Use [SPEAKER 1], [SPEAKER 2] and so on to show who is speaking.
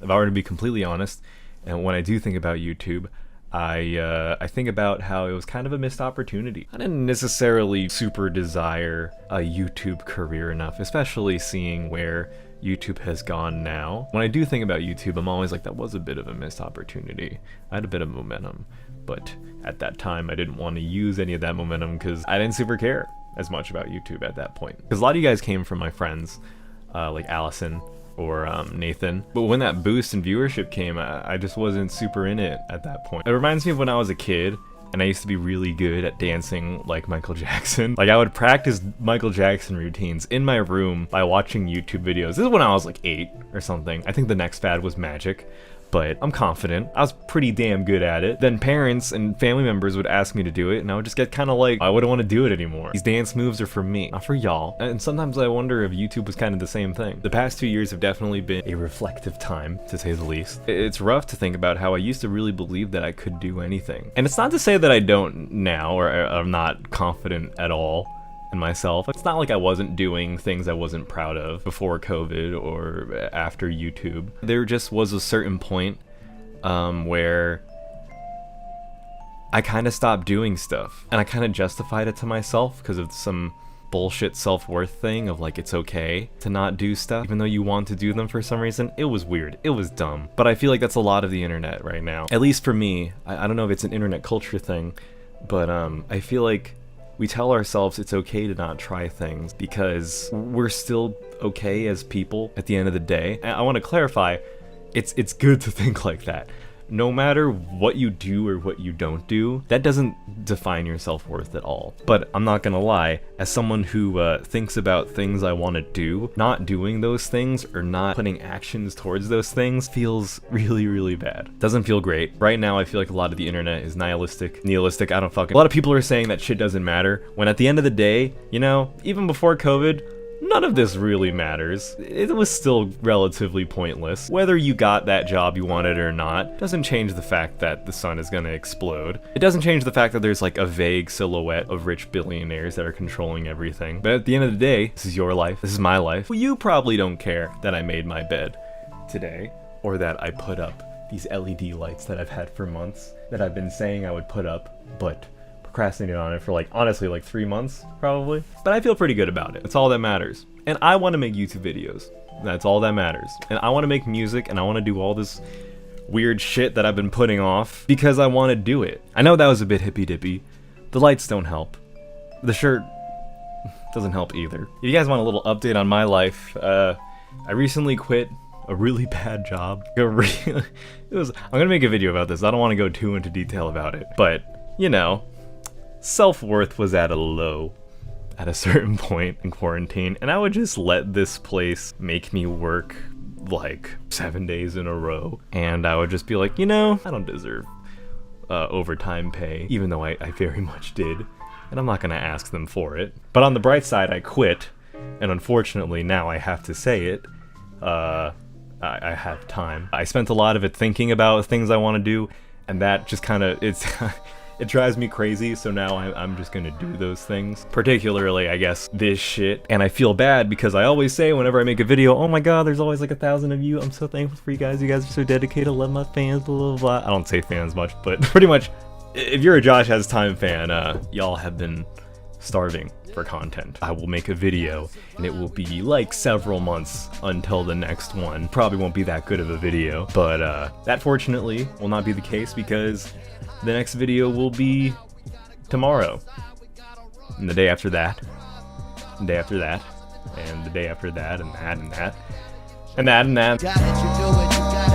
[SPEAKER 1] if I were to be completely honest, and when I do think about YouTube, I think about how it was kind of a missed opportunity. I didn't necessarily super desire a YouTube career enough, especially seeing where YouTube has gone now. When I do think about YouTube, I'm always like, that was a bit of a missed opportunity. I had a bit of momentum, but at that time I didn't want to use any of that momentum because I didn't super care as much about YouTube at that point. Because a lot of you guys came from my friends, like Allison or Nathan. But when that boost in viewership came, I just wasn't super in it at that point. It reminds me of when I was a kid and I used to be really good at dancing like Michael Jackson. Like I would practice Michael Jackson routines in my room by watching YouTube videos. This is when I was like 8 or something. I think the next fad was magic. But I'm confident. I was pretty damn good at it. Then parents and family members would ask me to do it, and I would just get kind of like, I wouldn't want to do it anymore. These dance moves are for me, not for y'all. And sometimes I wonder if YouTube was kind of the same thing. The past 2 years have definitely been a reflective time, to say the least. It's rough to think about how I used to really believe that I could do anything. And it's not to say that I don't now, or I'm not confident at all in myself. It's not like I wasn't doing things I wasn't proud of before COVID or after YouTube. There just was a certain point where I kind of stopped doing stuff, and I kind of justified it to myself because of some bullshit self-worth thing of like, it's okay to not do stuff even though you want to do them for some reason. It was weird, it was dumb, but I feel like that's a lot of the internet right now, at least for me. I don't know if it's an internet culture thing, but I feel like we tell ourselves it's okay to not try things because we're still okay as people at the end of the day. And I want to clarify, it's good to think like that. No matter what you do or what you don't do, that doesn't define your self-worth at all. But I'm not gonna lie, as someone who thinks about things I want to do, not doing those things or not putting actions towards those things feels really, really bad. Doesn't feel great. Right now I feel like a lot of the internet is nihilistic, nihilistic, I don't fucking... A lot of people are saying that shit doesn't matter, when at the end of the day, you know, even before COVID, none of this really matters. It was still relatively pointless. Whether you got that job you wanted or not doesn't change the fact that the sun is gonna explode. It doesn't change the fact that there's like a vague silhouette of rich billionaires that are controlling everything. But at the end of the day, this is your life, this is my life. Well, you probably don't care that I made my bed today, or that I put up these LED lights that I've had for months, that I've been saying I would put up, but procrastinated on it for like, honestly, like 3 months, probably. But I feel pretty good about it. That's all that matters. And I want to make YouTube videos. That's all that matters. And I want to make music, and I want to do all this weird shit that I've been putting off because I want to do it. I know that was a bit hippy-dippy. The lights don't help. The shirt doesn't help either. If you guys want a little update on my life, I recently quit a really bad job. I'm gonna make a video about this. I don't want to go too into detail about it, but you know, self-worth was at a low at a certain point in quarantine, and I would just let this place make me work like 7 days in a row, and I would just be like, you know, I don't deserve overtime pay, even though I very much did, and I'm not gonna ask them for it. But on the bright side, I quit, and unfortunately now I have to say it, I have time. I spent a lot of it thinking about things I want to do, and that just kind of, it drives me crazy, so now I'm just gonna do those things. Particularly, I guess, this shit. And I feel bad because I always say whenever I make a video, oh my god, there's always like 1,000 of you. I'm so thankful for you guys. You guys are so dedicated. I love my fans, blah, blah, blah. I don't say fans much, but pretty much, if you're a JoshHasTime fan, y'all have been starving for content. I will make a video, and it will be like several months until the next one. Probably won't be that good of a video, but that fortunately will not be the case because the next video will be tomorrow, and the day after that, and the day after that, and the day after that, and that, and that, and that, and that.